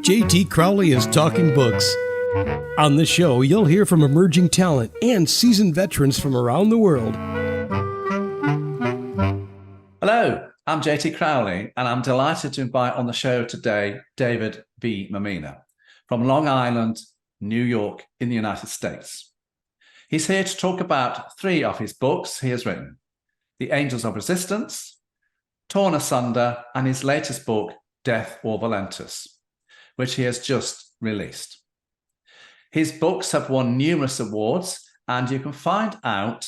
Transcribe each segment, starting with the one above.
JT Crowley is Talking Books. On the show, you'll hear from emerging talent and seasoned veterans from around the world. Hello, I'm JT Crowley, and I'm delighted to invite on the show today David B. Mammina from Long Island, New York, in the United States. He's here to talk about 3 of his books he has written: The Angels of Resistance, Torn Asunder, and his latest book, Death or Volentus, which he has just released. His books have won numerous awards, and you can find out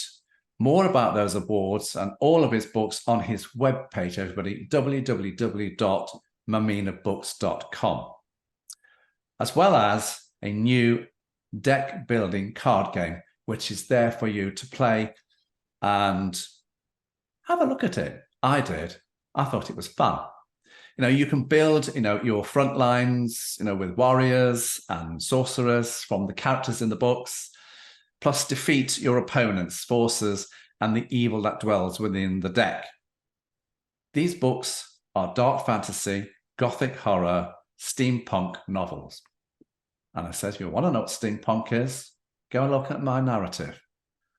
more about those awards and all of his books on his webpage, everybody, www.mamminabooks.com, as well as a new deck building card game, which is there for you to play and have a look at it. I did. I thought it was fun. You can build, your front lines, with warriors and sorcerers from the characters in the books, plus defeat your opponent's forces and the evil that dwells within the deck. These books are dark fantasy, gothic horror, steampunk novels. And I said, if you want to know what steampunk is, go and look at my narrative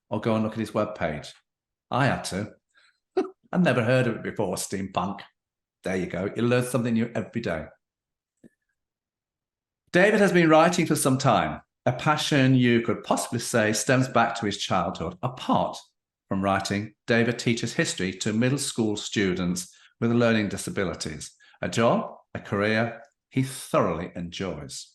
or go and look at his webpage. I had to. I'd never heard of it before, steampunk. There you go. You learn something new every day. David has been writing for some time, a passion you could possibly say stems back to his childhood. Apart from writing, David teaches history to middle school students with learning disabilities, a job, a career he thoroughly enjoys.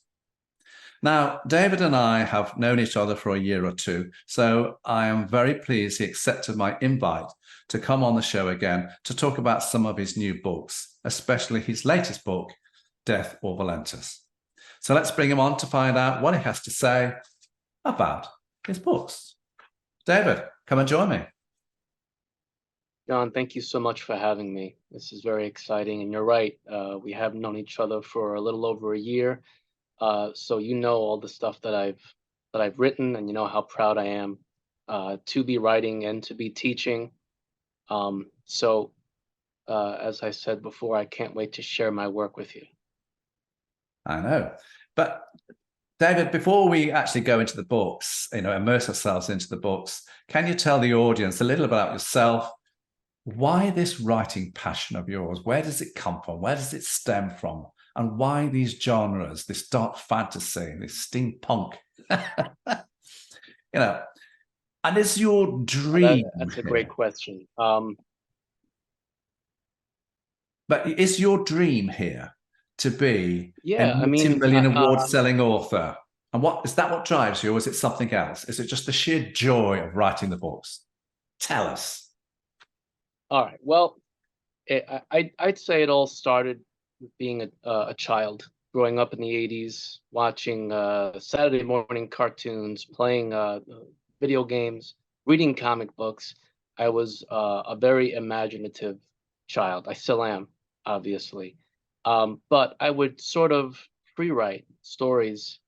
Now, David and I have known each other for a year or two, so I am very pleased he accepted my invite to come on the show again to talk about some of his new books, especially his latest book, Death or Volentus. So let's bring him on to find out what he has to say about his books. David, come and join me. John, thank you so much for having me. This is very exciting, and you're right. We have known each other for a little over a year. So you know all the stuff that I've written, and you know how proud I am to be writing and to be teaching. As I said before, I can't wait to share my work with you. I know. But David, before we actually go into the books, immerse ourselves into the books, can you tell the audience a little about yourself? Why this writing passion of yours? Where does it come from? Where does it stem from? And why these genres, this dark fantasy, this steampunk? And is your dream? That's a great question. But is your dream here to be a multi-million award-selling author? And is that what drives you, or is it something else? Is it just the sheer joy of writing the books? Tell us. All right. Well, I'd say it all started with being a child, growing up in the 80s, watching Saturday morning cartoons, playing video games, reading comic books. I was a very imaginative child. I still am, obviously. But I would sort of free write stories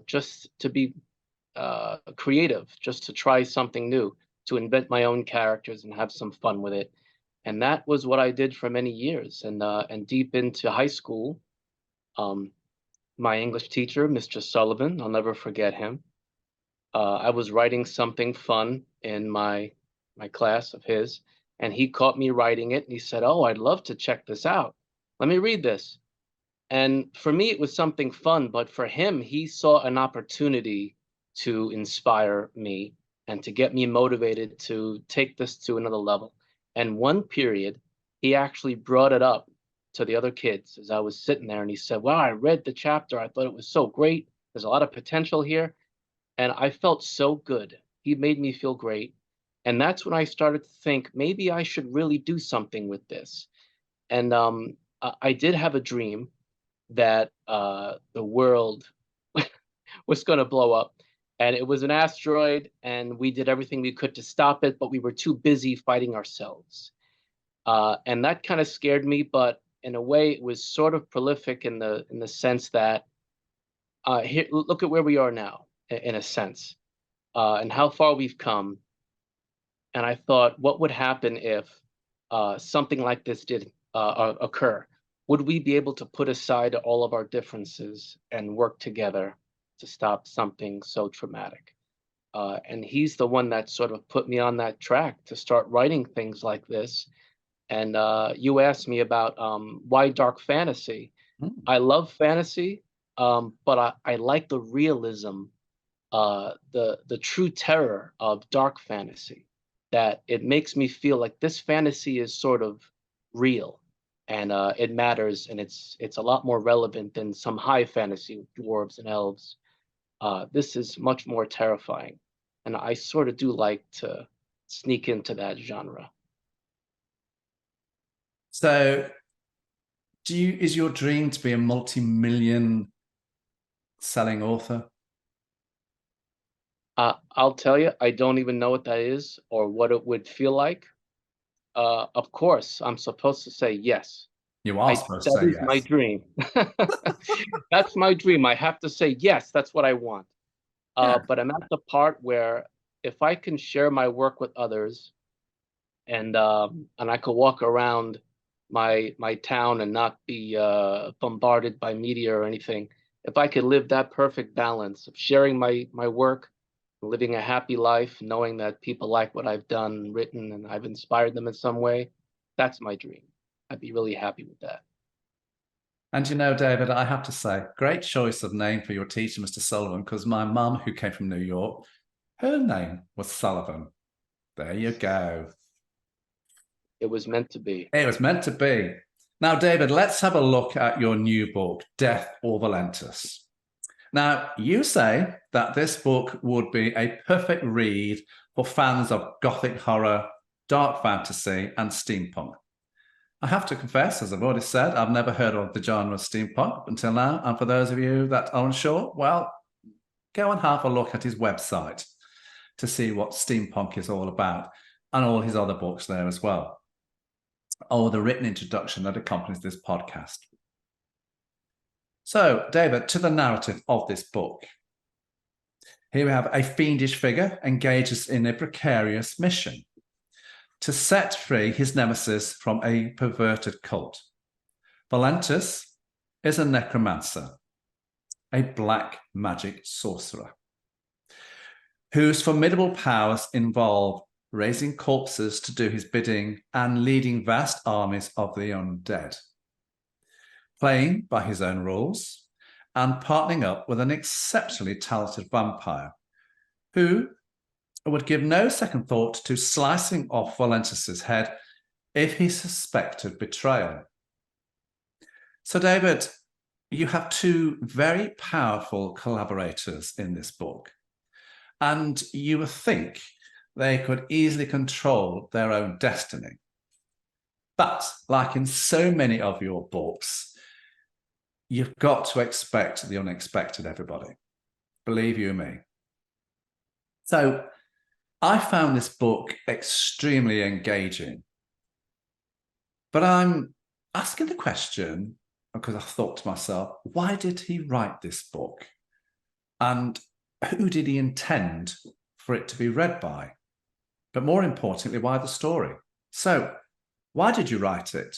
just to be creative, just to try something new, to invent my own characters and have some fun with it. And that was what I did for many years. And deep into high school, my English teacher, Mr. Sullivan, I'll never forget him. I was writing something fun in my class of his, and he caught me writing it, and he said, "Oh, I'd love to check this out. Let me read this." And for me, it was something fun, but for him, he saw an opportunity to inspire me and to get me motivated to take this to another level. And one period, he actually brought it up to the other kids as I was sitting there, and he said, "Wow, I read the chapter. I thought it was so great. There's a lot of potential here." And I felt so good. He made me feel great. And that's when I started to think, maybe I should really do something with this. And I did have a dream that the world was going to blow up. And it was an asteroid, and we did everything we could to stop it, but we were too busy fighting ourselves. And that kind of scared me, but in a way, it was sort of prolific in the sense that here, look at where we are now, in a sense, and how far we've come. And I thought, what would happen if something like this did occur? would we be able to put aside all of our differences and work together to stop something so traumatic? And he's the one that sort of put me on that track to start writing things like this. And you asked me about why dark fantasy. Mm. I love fantasy, but I like the realism, the true terror of dark fantasy. That it makes me feel like this fantasy is sort of real, and it matters, and it's a lot more relevant than some high fantasy with dwarves and elves. This is much more terrifying, and I sort of do like to sneak into that genre. So, is your dream to be a multi-million selling author? I'll tell you, I don't even know what that is or what it would feel like. Of course, I'm supposed to say yes. You are supposed to That say is my yes. dream. That's my dream. I have to say yes. That's what I want. Yeah. But I'm at the part where if I can share my work with others, and I could walk around my town and not be bombarded by media or anything. If I could live that perfect balance of sharing my work, living a happy life, knowing that people like what I've done, written, and I've inspired them in some way, that's my dream. I'd be really happy with that. And you know, David, I have to say, great choice of name for your teacher, Mr. Sullivan, because my mum, who came from New York, her name was Sullivan. There you go. It was meant to be. It was meant to be. Now, David, let's have a look at your new book, Death or Volentus. Now, you say that this book would be a perfect read for fans of gothic horror, dark fantasy, and steampunk. I have to confess, as I've already said, I've never heard of the genre steampunk up until now. And for those of you that are unsure, well, go and have a look at his website to see what steampunk is all about, and all his other books there as well, or the written introduction that accompanies this podcast. So, David, to the narrative of this book. Here we have a fiendish figure engages in a precarious mission to set free his nemesis from a perverted cult. Volentus is a necromancer, a black magic sorcerer, whose formidable powers involve raising corpses to do his bidding and leading vast armies of the undead, playing by his own rules and partnering up with an exceptionally talented vampire who would give no second thought to slicing off Volentus's head if he suspected betrayal. So, David, you have two very powerful collaborators in this book, and you would think they could easily control their own destiny. But, like in so many of your books, you've got to expect the unexpected, everybody. Believe you me. So, I found this book extremely engaging. But I'm asking the question because I thought to myself, why did he write this book? And who did he intend for it to be read by? But more importantly, why the story? So, why did you write it?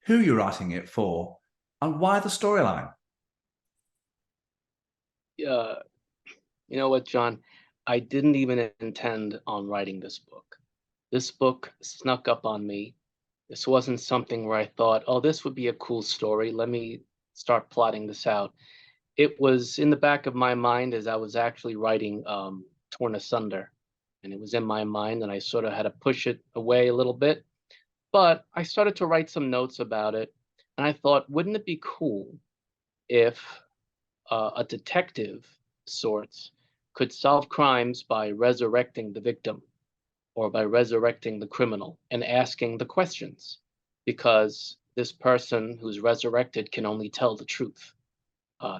Who are you writing it for? And why the storyline? You know what, John? I didn't even intend on writing this book. This book snuck up on me. This wasn't something where I thought, oh, this would be a cool story. Let me start plotting this out. It was in the back of my mind as I was actually writing Torn Asunder. And it was in my mind, and I sort of had to push it away a little bit. But I started to write some notes about it. And I thought, wouldn't it be cool if a detective sorts could solve crimes by resurrecting the victim or by resurrecting the criminal and asking the questions, because this person who's resurrected can only tell the truth.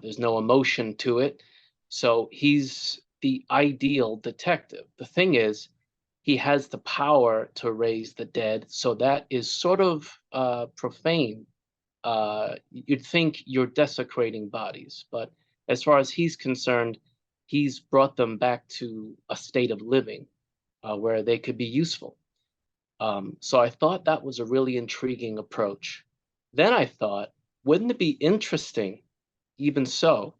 There's no emotion to it. So he's the ideal detective. The thing is, he has the power to raise the dead. So that is sort of profane. You'd think you're desecrating bodies, but as far as he's concerned, he's brought them back to a state of living where they could be useful. So I thought that was a really intriguing approach. Then I thought, wouldn't it be interesting, even so,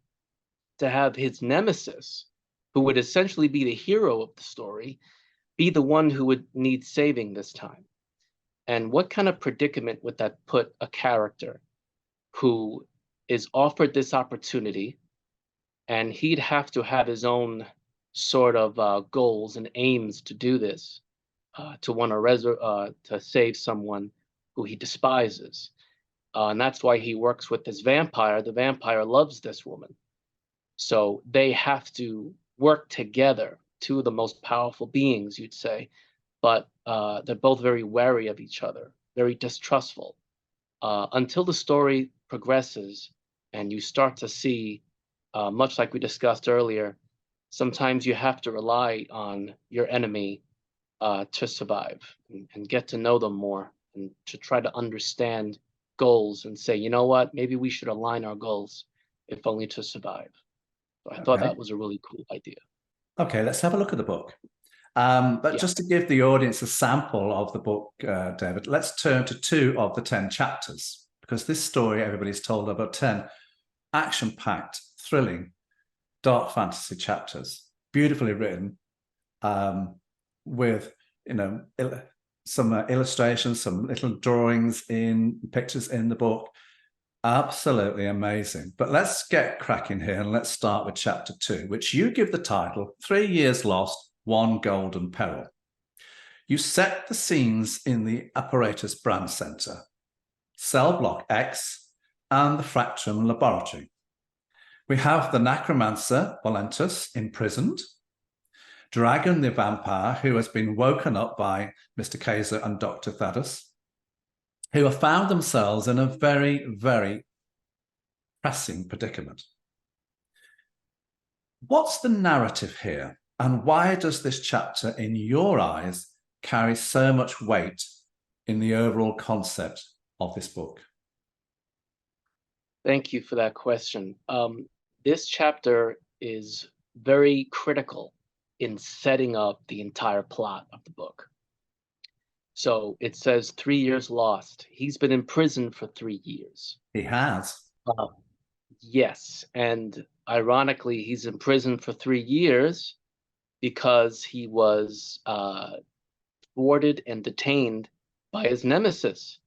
to have his nemesis, who would essentially be the hero of the story, be the one who would need saving this time? And what kind of predicament would that put a character who is offered this opportunity, and he'd have to have his own sort of goals and aims to do this, to want to save someone who he despises. And that's why he works with this vampire. The vampire loves this woman. So they have to work together, two of the most powerful beings, you'd say, but they're both very wary of each other, very distrustful, until the story progresses and you start to see, much like we discussed earlier, sometimes you have to rely on your enemy to survive and get to know them more, and to try to understand goals and say, you know what, maybe we should align our goals, if only to survive. So I thought that was a really cool idea. Okay, let's have a look at the book. But just to give the audience a sample of the book, David, let's turn to 2 of the 10 chapters, because this story, everybody's told about 10 action-packed, thrilling, dark fantasy chapters, beautifully written, with, you know, some illustrations, some little drawings in pictures in the book. Absolutely amazing. But let's get cracking here, and let's start with chapter 2, which you give the title 3 Years Lost, One Golden Peril. You set the scenes in the Apparatus Brand Center, Cell Block X, and the Fractrum Laboratory. We have the necromancer Volentus imprisoned, Dragon the vampire, who has been woken up by Mr. Kaiser and Dr. Thaddeus, who have found themselves in a very, very pressing predicament. What's the narrative here, and why does this chapter, in your eyes, carry so much weight in the overall concept of this book? Thank you for that question. This chapter is very critical in setting up the entire plot of the book. So it says 3 years lost. He's been in prison for 3 years. He has. Yes, and ironically, he's in prison for 3 years because he was thwarted and detained by his nemesis.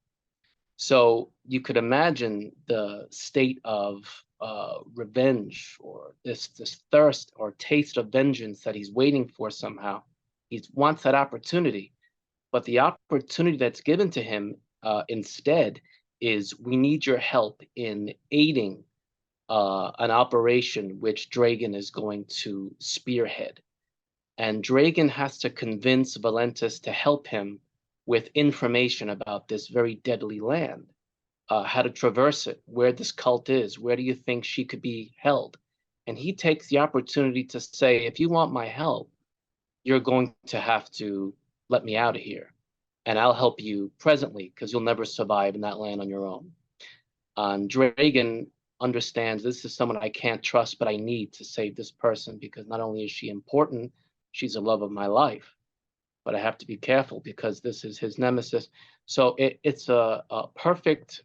So you could imagine the state of revenge, or this thirst or taste of vengeance that he's waiting for somehow. He wants that opportunity, but the opportunity that's given to him instead is, we need your help in aiding an operation which Dragon is going to spearhead. And Dragon has to convince Volentus to help him with information about this very deadly land, how to traverse it, where this cult is, where do you think she could be held? And he takes the opportunity to say, if you want my help, you're going to have to let me out of here, and I'll help you presently, because you'll never survive in that land on your own. Dragon understands, this is someone I can't trust, but I need to save this person, because not only is she important, she's the love of my life, but I have to be careful because this is his nemesis. So it's a perfect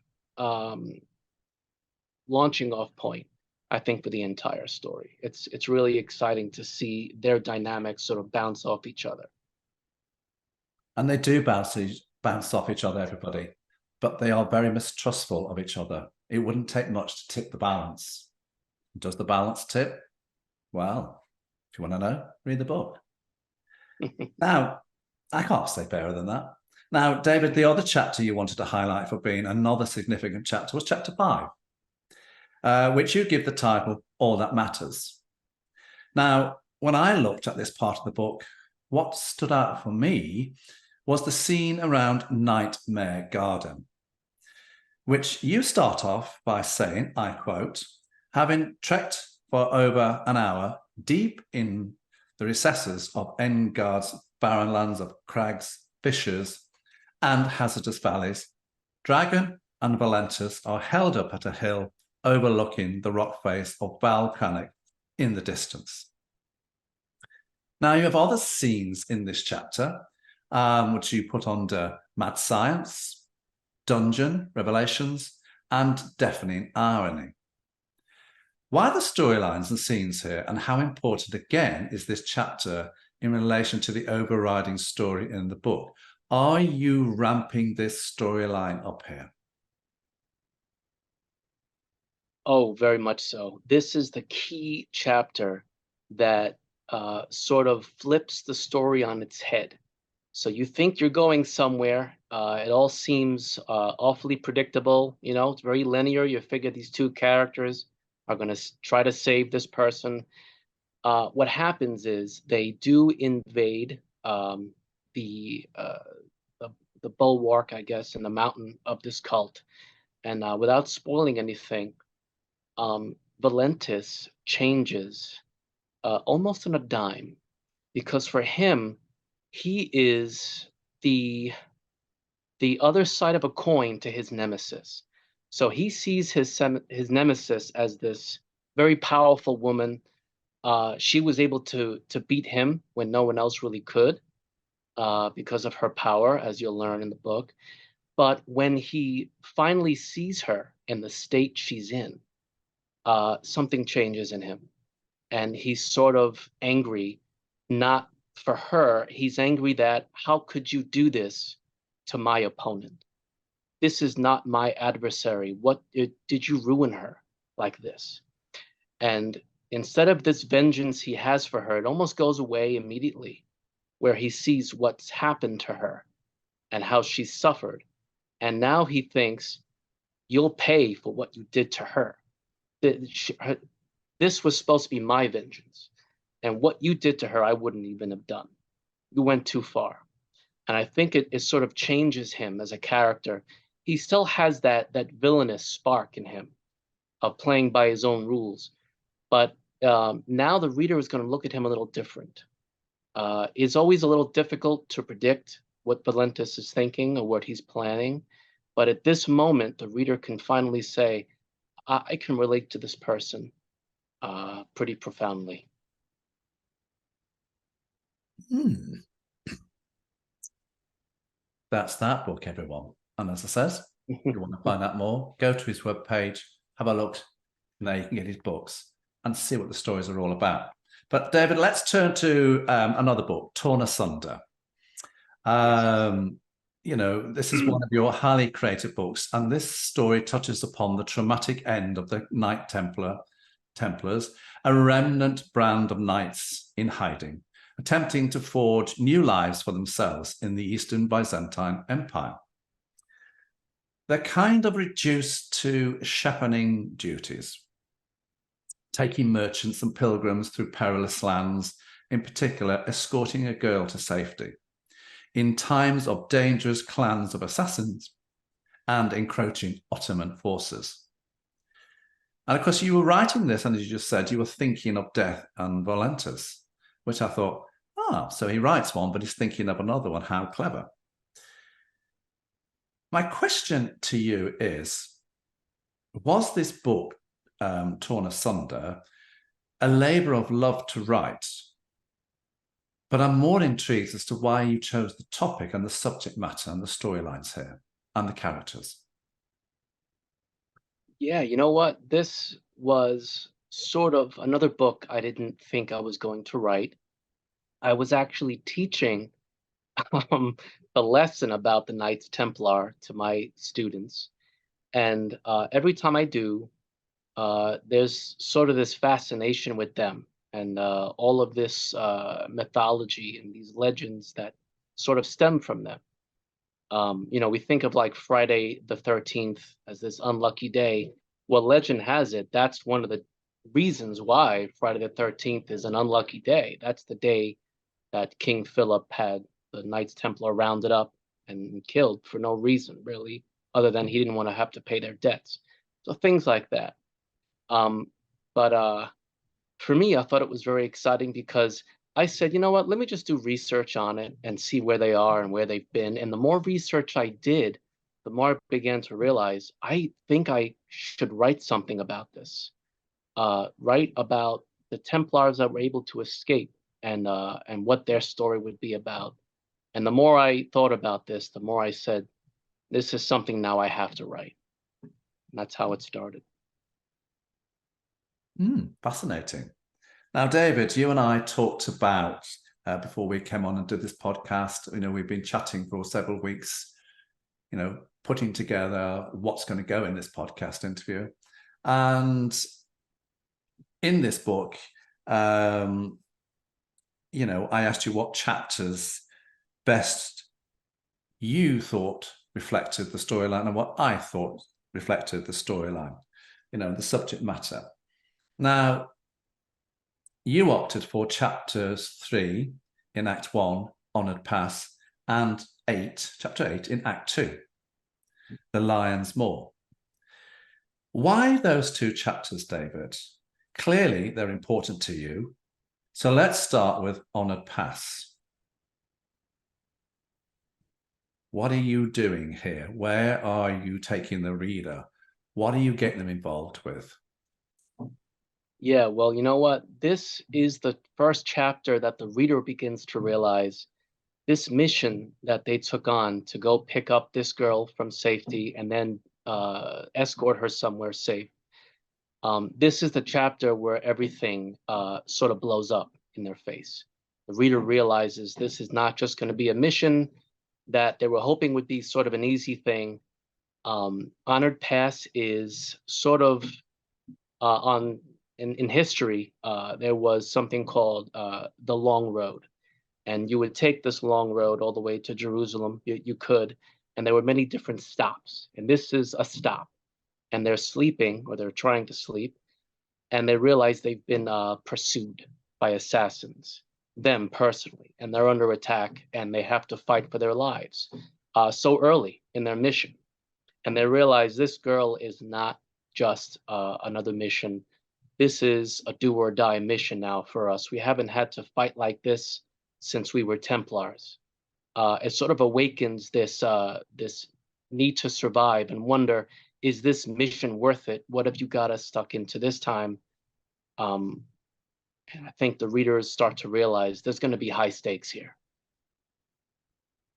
launching off point, I think, for the entire story. It's really exciting to see their dynamics sort of bounce off each other. And they do bounce off each other, everybody, but they are very mistrustful of each other. It wouldn't take much to tip the balance. Does the balance tip? Well, if you want to know, read the book. Now, I can't say fairer than that. Now, David, the other chapter you wanted to highlight for being another significant chapter was chapter 5, which you give the title, All That Matters. Now, when I looked at this part of the book, what stood out for me was the scene around Nightmare Garden, which you start off by saying, I quote, having trekked for over an hour deep in the recesses of Engard's barren lands of crags, fissures, and hazardous valleys, Dragon and Volentus are held up at a hill overlooking the rock face of Valcanic in the distance. Now, you have other scenes in this chapter, which you put under mad science, dungeon, revelations, and deafening irony. Why are the storylines and scenes here, and how important again is this chapter in relation to the overriding story in the book? Are you ramping this storyline up here? Oh, very much so. This is the key chapter that sort of flips the story on its head. So you think you're going somewhere. It all seems awfully predictable. You know, it's very linear. You figure these two characters are going to try to save this person. What happens is they do invade the, uh, the the bulwark, I guess, in the mountain of this cult. And without spoiling anything, Volentus changes almost on a dime, because for him, he is the other side of a coin to his nemesis. So he sees his nemesis as this very powerful woman. She was able to beat him when no one else really could, because of her power, as you'll learn in the book. But when he finally sees her in the state she's in, something changes in him, and he's sort of angry, not for her. He's angry that, how could you do this to my opponent? This is not my adversary. What did you ruin her like this? And instead of this vengeance he has for her, it almost goes away immediately, where he sees what's happened to her and how she suffered. And now he thinks, you'll pay for what you did to her. This was supposed to be my vengeance. And what you did to her, I wouldn't even have done. You went too far. And I think it sort of changes him as a character. He still has that villainous spark in him of playing by his own rules. But now the reader is going to look at him a little different. It's always a little difficult to predict what Volentus is thinking or what he's planning. But at this moment, the reader can finally say, I can relate to this person pretty profoundly. That's that book, everyone. And as I says, if you want to find out more, go to his webpage, have a look, and there you can get his books and see what the stories are all about. But David, let's turn to another book, Torn Asunder. You know, this is one of your highly creative books, and this story touches upon the traumatic end of the Knight Templars, a remnant brand of knights in hiding, attempting to forge new lives for themselves in the Eastern Byzantine Empire. They're kind of reduced to shepherding duties, taking merchants and pilgrims through perilous lands, in particular, escorting a girl to safety in times of dangerous clans of assassins and encroaching Ottoman forces. And of course, you were writing this, and as you just said, you were thinking of death and Volentus, which I thought, so he writes one, but he's thinking of another one. How clever. My question to you is, was this book, Torn Asunder, a labor of love to write? But I'm more intrigued as to why you chose the topic and the subject matter and the storylines here and the characters. Yeah, you know what? This was sort of another book I didn't think I was going to write. I was actually teaching the lesson about the Knights Templar to my students. And every time I do, there's sort of this fascination with them and all of this mythology and these legends that sort of stem from them. You know, we think of like Friday the 13th as this unlucky day. Well, legend has it that's one of the reasons why Friday the 13th is an unlucky day. That's the day that King Philip had the Knights Templar rounded up and killed for no reason, really, other than he didn't want to have to pay their debts. So things like that. But for me, I thought it was very exciting because I said, you know what, let me just do research on it and see where they are and where they've been. And the more research I did, the more I began to realize, I think I should write something about this, write about the Templars that were able to escape and what their story would be about. And the more I thought about this, the more I said, this is something now I have to write. And that's how it started. Fascinating. Now, David, you and I talked about, before we came on and did this podcast, we've been chatting for several weeks, putting together what's going to go in this podcast interview. And in this book, I asked you what chapters best you thought reflected the storyline and what I thought reflected the storyline, the subject matter. Now, you opted for chapters 3 in Act 1, Honoured Pass, and chapter 8 in Act 2, The Lion's Maw. Why those two chapters, David? Clearly, they're important to you. So let's start with Honoured Pass. What are you doing here? Where are you taking the reader? What are you getting them involved with? Yeah, well, you know what? This is the first chapter that the reader begins to realize this mission that they took on to go pick up this girl from safety and then escort her somewhere safe. This is the chapter where everything sort of blows up in their face. The reader realizes this is not just going to be a mission that they were hoping would be sort of an easy thing. Honored Pass is sort of in history, there was something called the Long Road. And you would take this long road all the way to Jerusalem. You could, and there were many different stops. And this is a stop. And they're sleeping, or they're trying to sleep, and they realize they've been pursued by assassins, them personally, and they're under attack, and they have to fight for their lives so early in their mission. And they realize this girl is not just another mission. This is a do or die mission now for us. We haven't had to fight like this since we were Templars. It sort of awakens this need to survive and wonder, is this mission worth it? What have you got us stuck into this time? And I think the readers start to realize there's going to be high stakes here.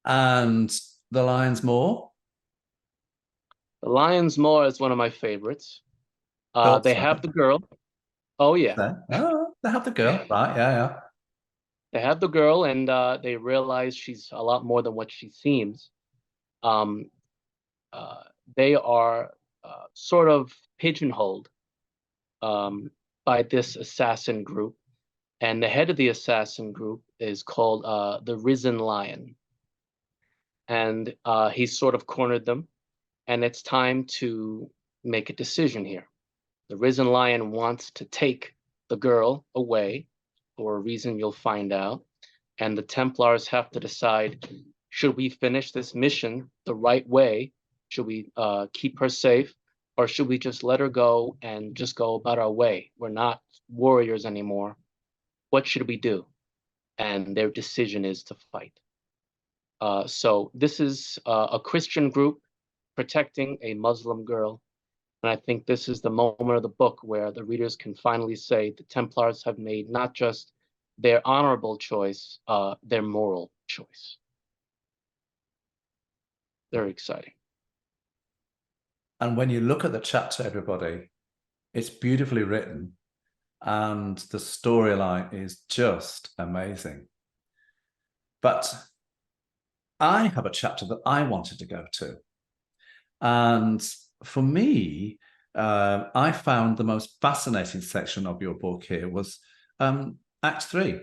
And The Lion's Maw? The Lion's Maw is one of my favorites. They have the girl. Oh, yeah. They have the girl. Right, yeah. They have the girl, and they realize she's a lot more than what she seems. They are sort of pigeonholed by this assassin group. And the head of the assassin group is called the Risen Lion. And he's sort of cornered them. And it's time to make a decision here. The Risen Lion wants to take the girl away for a reason you'll find out. And the Templars have to decide, should we finish this mission the right way? Should we keep her safe? Or should we just let her go and just go about our way? We're not warriors anymore. What should we do? And their decision is to fight. So this is a Christian group protecting a Muslim girl. And I think this is the moment of the book where the readers can finally say the Templars have made not just their honorable choice, their moral choice. Very exciting. And when you look at the chapter, everybody, it's beautifully written and the storyline is just amazing. But I have a chapter that I wanted to go to. And for me, I found the most fascinating section of your book here was Act 3,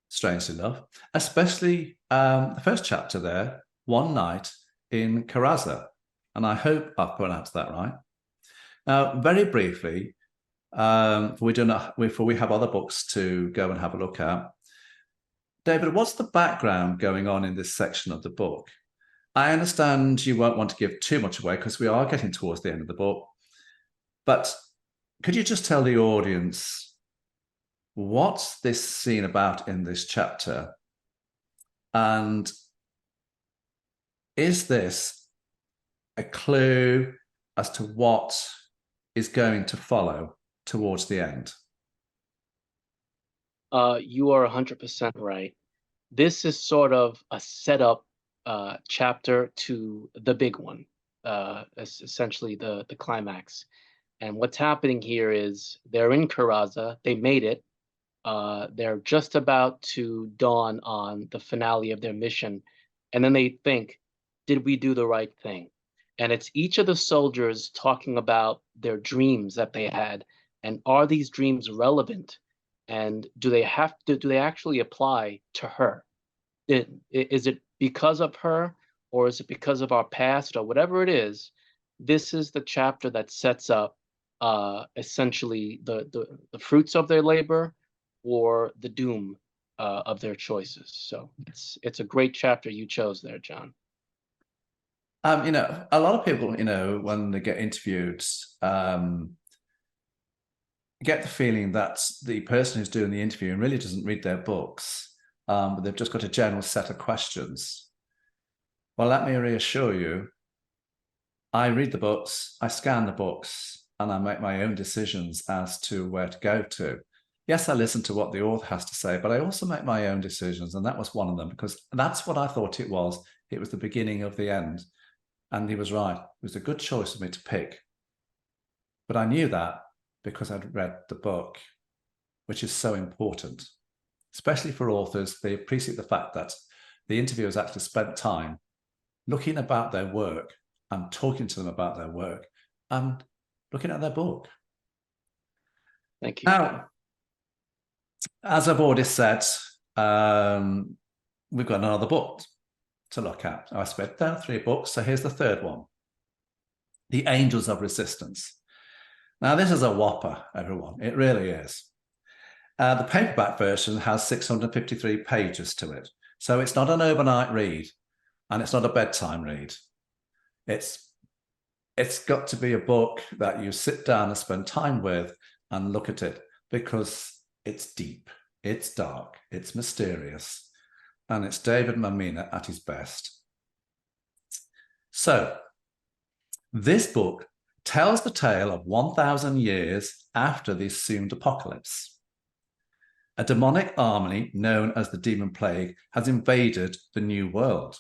strangely enough, especially the first chapter there, One Night in Caraza. And I hope I've pronounced that right. Now, very briefly, for we have other books to go and have a look at. David, what's the background going on in this section of the book? I understand you won't want to give too much away because we are getting towards the end of the book. But could you just tell the audience what's this scene about in this chapter? And is this a clue as to what is going to follow towards the end? You are 100% right. This is sort of a setup chapter to the big one. essentially the climax. And what's happening here is they're in Karaza. They made it. They're just about to dawn on the finale of their mission. And then they think, did we do the right thing? And it's each of the soldiers talking about their dreams that they had. And are these dreams relevant? And do they actually apply to her? Is it because of her, or is it because of our past, or whatever it is? This is the chapter that sets up essentially the fruits of their labor or the doom of their choices. So it's a great chapter you chose there, John. A lot of people, when they get interviewed, get the feeling that the person who's doing the interview really doesn't read their books, but they've just got a general set of questions. Well, let me reassure you, I read the books, I scan the books, and I make my own decisions as to where to go to. Yes, I listen to what the author has to say, but I also make my own decisions, and that was one of them, because that's what I thought it was. It was the beginning of the end, and he was right. It was a good choice for me to pick. But I knew that because I'd read the book, which is so important, especially for authors. They appreciate the fact that the interviewers actually spent time looking about their work and talking to them about their work and looking at their book. Thank you. Now, as I've already said, we've got another book to look at. I spent down 3 books, so here's the third one, The Angels of Resistance. Now, this is a whopper, everyone. It really is. The paperback version has 653 pages to it, so it's not an overnight read, and it's not a bedtime read. It's got to be a book that you sit down and spend time with and look at it, because it's deep, it's dark, it's mysterious, and it's David Mammina at his best. So, this book tells the tale of 1,000 years after the assumed apocalypse. A demonic army known as the Demon Plague has invaded the New World.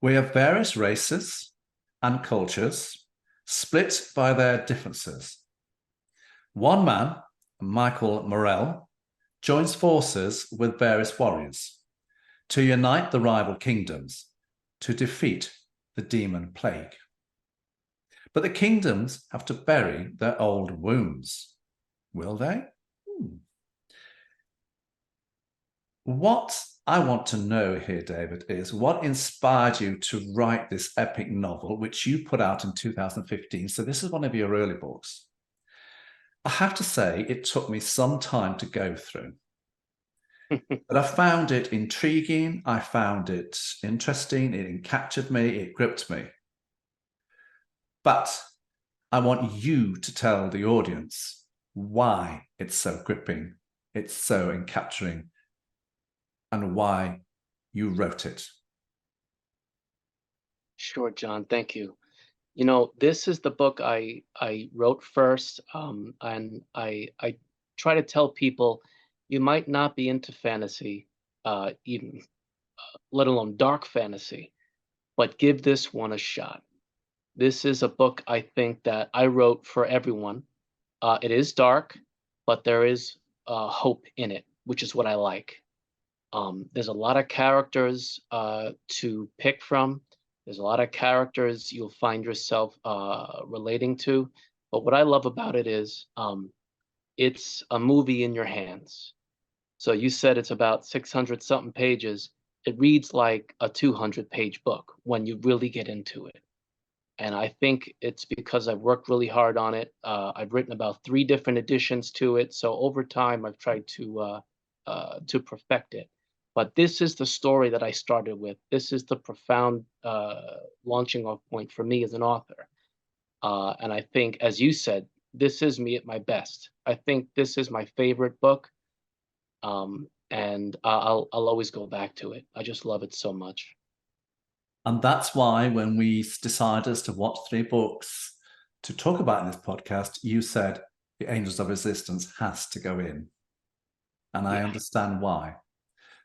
We have various races and cultures split by their differences. One man, Michael Morell, joins forces with various warriors to unite the rival kingdoms to defeat the Demon Plague. But the kingdoms have to bury their old wounds. Will they? What I want to know here, David, is what inspired you to write this epic novel, which you put out in 2015. So this is one of your early books. I have to say, it took me some time to go through. But I found it intriguing. I found it interesting. It captured me. It gripped me. But I want you to tell the audience why it's so gripping, it's so encapturing, and why you wrote it. Sure, John. Thank you. This is the book I wrote first, and I try to tell people you might not be into fantasy, even let alone dark fantasy, but give this one a shot. This is a book I think that I wrote for everyone. It is dark, but there is hope in it, which is what I like. There's a lot of characters to pick from. There's a lot of characters you'll find yourself relating to. But what I love about it is it's a movie in your hands. So you said it's about 600 something pages. It reads like a 200-page book when you really get into it. And I think it's because I've worked really hard on it. I've written about 3 different editions to it. So over time, I've tried to perfect it. But this is the story that I started with. This is the profound launching off point for me as an author. And I think, as you said, this is me at my best. I think this is my favorite book. And I'll always go back to it. I just love it so much. And that's why when we decided as to what 3 books to talk about in this podcast, you said The Angels of Resistance has to go in. And I understand why.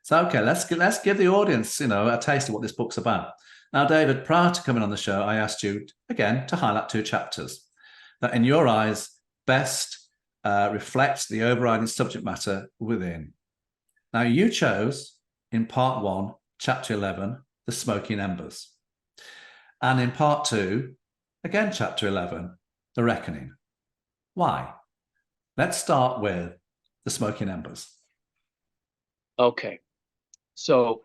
So, okay, let's give the audience, a taste of what this book's about. Now, David, prior to coming on the show, I asked you, again, to highlight 2 chapters that, in your eyes, best reflect the overriding subject matter within. Now, you chose, in part 1, chapter 11, The Smoking Embers. And in part 2, again, chapter 11, The Reckoning. Why? Let's start with The Smoking Embers. Okay, so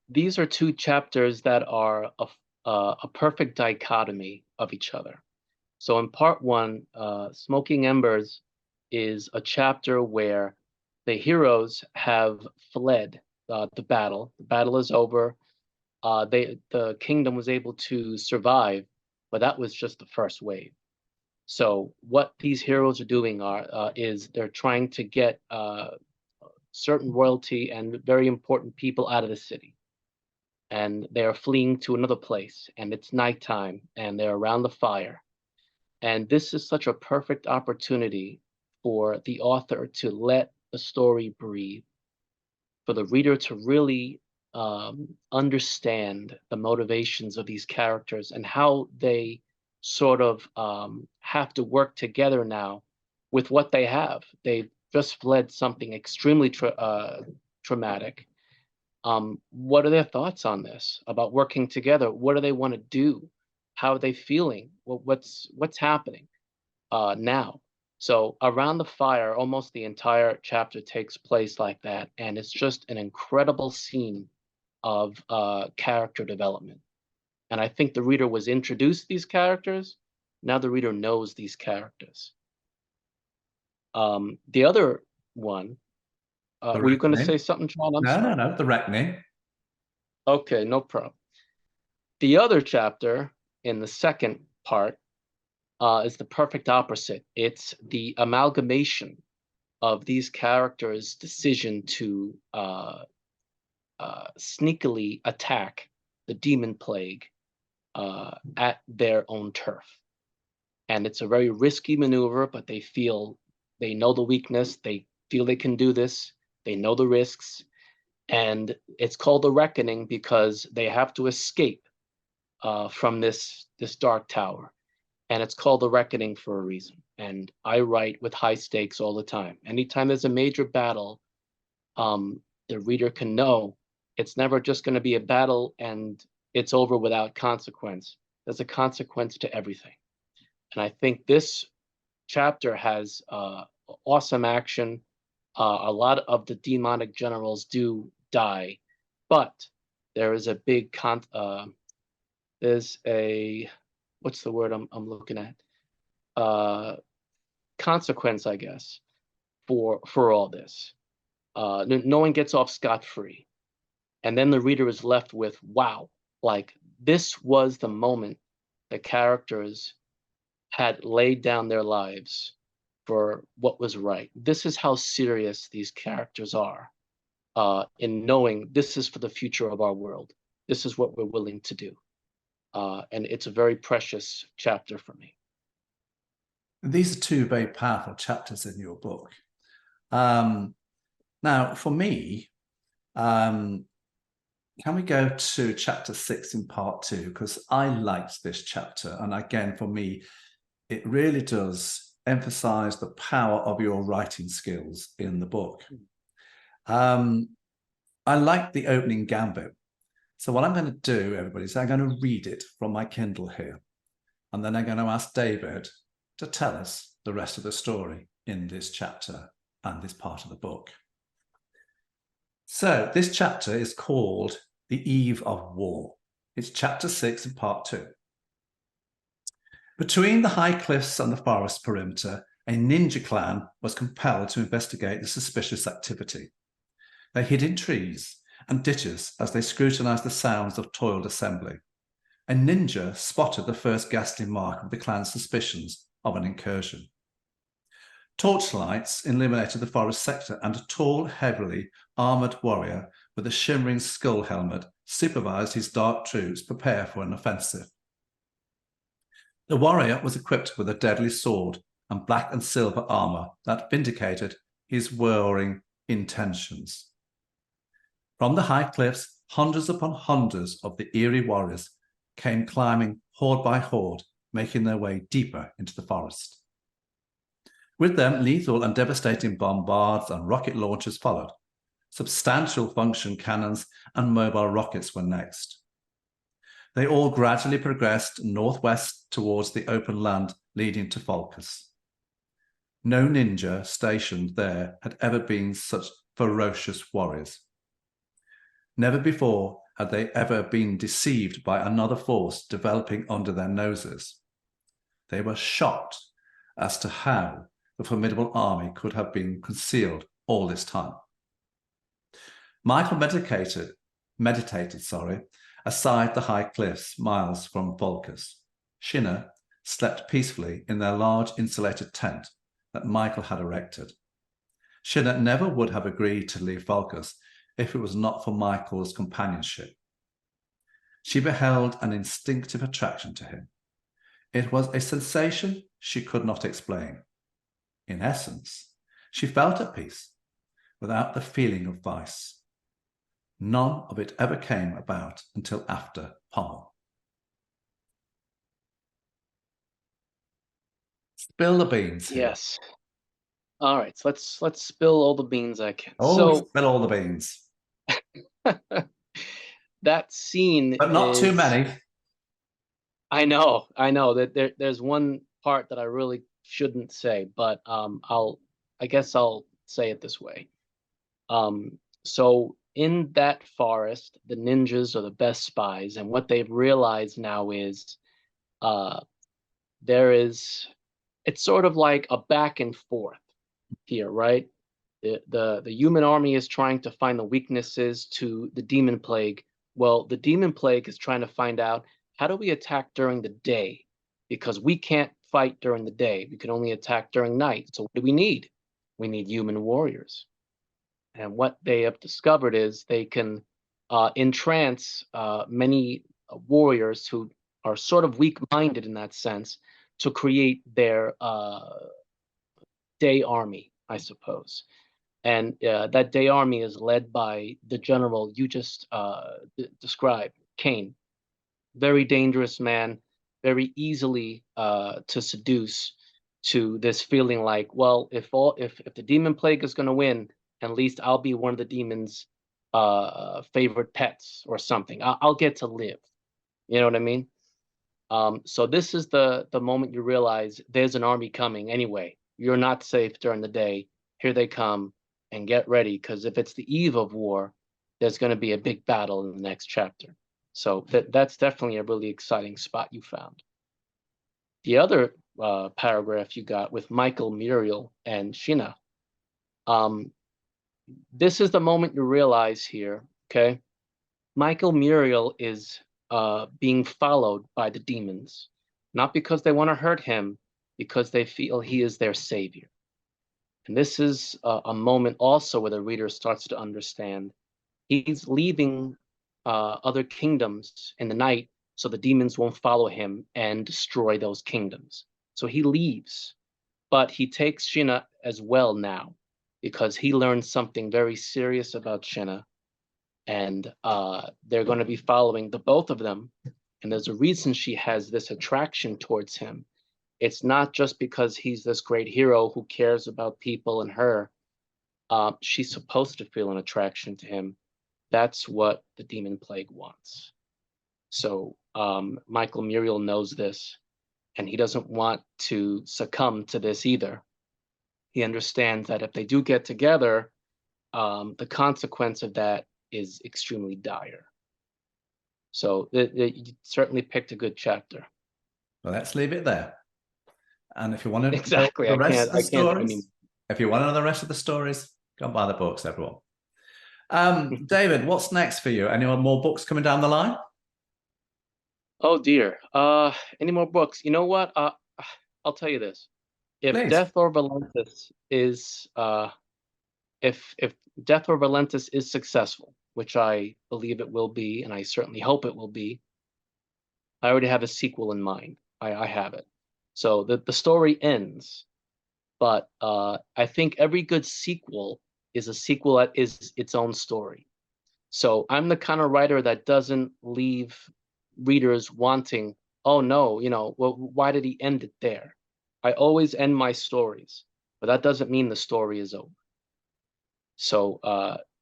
these are 2 chapters that are a perfect dichotomy of each other. So in part 1, Smoking Embers is a chapter where the heroes have fled the battle. The battle is over. The kingdom was able to survive, but that was just the first wave. So what these heroes are doing is they're trying to get certain royalty and very important people out of the city. And they are fleeing to another place, and it's nighttime, and they're around the fire. And this is such a perfect opportunity for the author to let the story breathe, for the reader to really understand the motivations of these characters and how they sort of have to work together now with what they have. They've just fled something extremely traumatic. What are their thoughts on this, about working together? What do they want to do? How are they feeling? What's happening now? So around the fire, almost the entire chapter takes place like that, and it's just an incredible scene of character development. And I think the reader was introduced to these characters. Now the reader knows these characters. The other one, were you going to say something, John? No, The Reckoning. Okay, no problem. The other chapter in the second part is the perfect opposite. It's the amalgamation of these characters' decision to sneakily attack the demon plague at their own turf. And it's a very risky maneuver, but they know the weakness, they feel they can do this, they know the risks, and it's called the Reckoning because they have to escape from this dark tower. And it's called the Reckoning for a reason. And I write with high stakes all the time. Anytime there's a major battle, the reader can know it's never just going to be a battle and it's over without consequence. There's a consequence to everything. And I think this chapter has awesome action. A lot of the demonic generals do die, but there is a big there's a, what's the word I'm looking at? Consequence, I guess, for all this. No one gets off scot-free. And then the reader is left with, wow, like this was the moment the characters had laid down their lives for what was right. This is how serious these characters are in knowing this is for the future of our world. This is what we're willing to do. And it's a very precious chapter for me. These are 2 very powerful chapters in your book. Now, for me, can we go to chapter 6 in part 2? Because I liked this chapter. And again, for me, it really does emphasize the power of your writing skills in the book. I like the opening gambit. So what I'm going to do, everybody, is I'm going to read it from my Kindle here. And then I'm going to ask David to tell us the rest of the story in this chapter and this part of the book. So this chapter is called The Eve of War. It's chapter 6 in part 2. Between the high cliffs and the forest perimeter, a ninja clan was compelled to investigate the suspicious activity. They hid in trees and ditches as they scrutinized the sounds of toiled assembly. A ninja spotted the first ghastly mark of the clan's suspicions of an incursion. Torchlights illuminated the forest sector, and a tall, heavily armored warrior with a shimmering skull helmet supervised his dark troops prepare for an offensive. The warrior was equipped with a deadly sword and black and silver armor that vindicated his warring intentions. From the high cliffs, hundreds upon hundreds of the eerie warriors came climbing horde by horde, making their way deeper into the forest. With them, lethal and devastating bombards and rocket launchers followed. Substantial function cannons and mobile rockets were next. They all gradually progressed northwest towards the open land leading to Volentus. No ninja stationed there had ever been such ferocious warriors. Never before had they ever been deceived by another force developing under their noses. They were shocked as to how the formidable army could have been concealed all this time. Michael meditated aside the high cliffs miles from Volentus. Shinna slept peacefully in their large insulated tent that Michael had erected. Shinna never would have agreed to leave Volentus if it was not for Michael's companionship. She beheld an instinctive attraction to him. It was a sensation she could not explain. In essence, she felt at peace without the feeling of vice. None of it ever came about until after Pommel. Spill the beans here. Yes. All right, so let's spill all the beans I can. Oh, spill all the beans. That scene, but not too many. I know that there's one part that I really shouldn't say, but I guess I'll say it this way. So in that forest, the ninjas are the best spies, and what they've realized now is it's sort of like a back and forth here, right? The human army is trying to find the weaknesses to the demon plague. Well, the demon plague is trying to find out, how do we attack during the day? Because we can't fight during the day. We can only attack during night. So what do we need? We need human warriors. And what they have discovered is they can entrance many warriors who are sort of weak-minded in that sense to create their day army, I suppose. And that day army is led by the general you just described, Cain. Very dangerous man, very easily to seduce to this feeling like, well, if the demon plague is going to win, at least I'll be one of the demon's favorite pets or something. I'll get to live. You know what I mean? So this is the moment you realize there's an army coming anyway. You're not safe during the day. Here they come, and get ready, because if it's the eve of war, there's going to be a big battle in the next chapter. So that's definitely a really exciting spot you found. The other paragraph you got with Michael, Muriel, and Shinna. This is the moment you realize here, okay? Michael Muriel is being followed by the demons, not because they want to hurt him, because they feel he is their savior. And this is a moment also where the reader starts to understand he's leaving other kingdoms in the night so the demons won't follow him and destroy those kingdoms. So he leaves, but he takes Shinna as well now, because he learned something very serious about Shinna, and they're going to be following the both of them. And there's a reason she has this attraction towards him. It's not just because he's this great hero who cares about people and her. She's supposed to feel an attraction to him. That's what the demon plague wants. So Michael Muriel knows this, and he doesn't want to succumb to this either. He understands that if they do get together, the consequence of that is extremely dire. So you certainly picked a good chapter. Well, let's leave it there. And if you want to exactly, the rest of the stories, if you want to know the rest of the stories, go and buy the books, everyone. David, what's next for you? Any more books coming down the line? Oh dear. Any more books? You know what? I'll tell you this. If Please. Death or Volentus is if Death or Volentus is successful, which I believe it will be, and I certainly hope it will be, I already have a sequel in mind. I have it. So the story ends, but I think every good sequel is a sequel that is its own story. So I'm the kind of writer that doesn't leave readers wanting, oh no, well, why did he end it there? I always end my stories, but that doesn't mean the story is over. So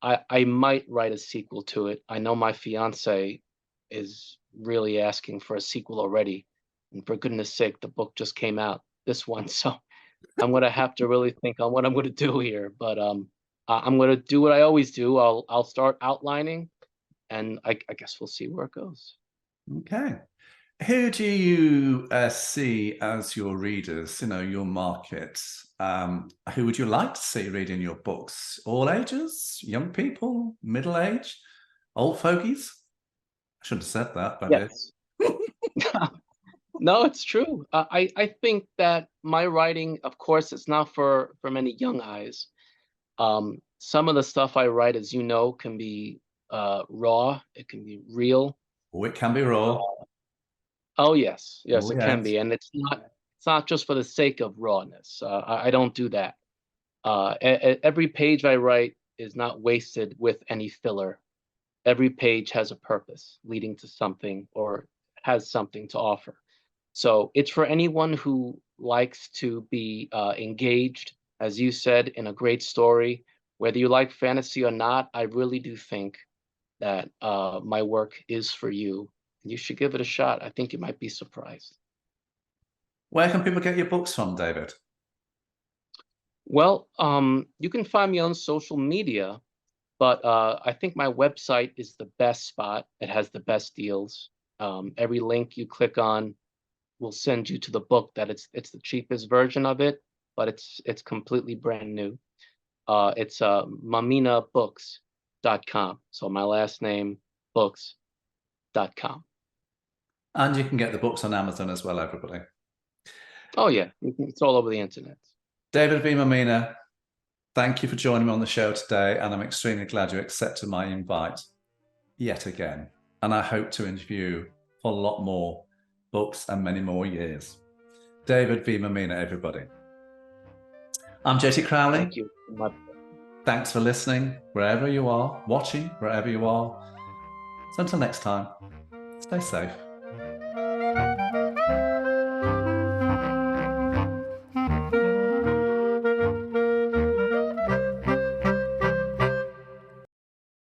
I might write a sequel to it. I know my fiance is really asking for a sequel already. And for goodness sake, the book just came out, this one. So I'm going to have to really think on what I'm going to do here. But I'm going to do what I always do. I'll start outlining, and I guess we'll see where it goes. Okay. Who do you see as your readers, your market? Who would you like to see reading your books? All ages, young people, middle age, old fogies? I shouldn't have said that, but yes. No, it's true. I think that my writing, of course, it's not for many young eyes. Some of the stuff I write, as you know, can be raw. It can be real. Oh, it can be raw. Oh yes, Oh, it can be, and it's not just for the sake of rawness. I don't do that. Every page I write is not wasted with any filler. Every page has a purpose, leading to something or has something to offer. So it's for anyone who likes to be engaged, as you said, in a great story. Whether you like fantasy or not, I really do think that my work is for you. You should give it a shot. I think you might be surprised. Where can people get your books from, David? Well, you can find me on social media, but I think my website is the best spot. It has the best deals. Every link you click on will send you to the book that it's the cheapest version of it, but it's completely brand new. It's mamminabooks.com. So my last name, books.com. And you can get the books on Amazon as well, everybody. Oh yeah, it's all over the internet. David V. Mammina, thank you for joining me on the show today, and I'm extremely glad you accepted my invite yet again. And I hope to interview you for a lot more books and many more years. David V. Mammina, everybody. I'm JT Crowley. Thank you. Thanks for listening, wherever you are, watching, wherever you are. So until next time, stay safe.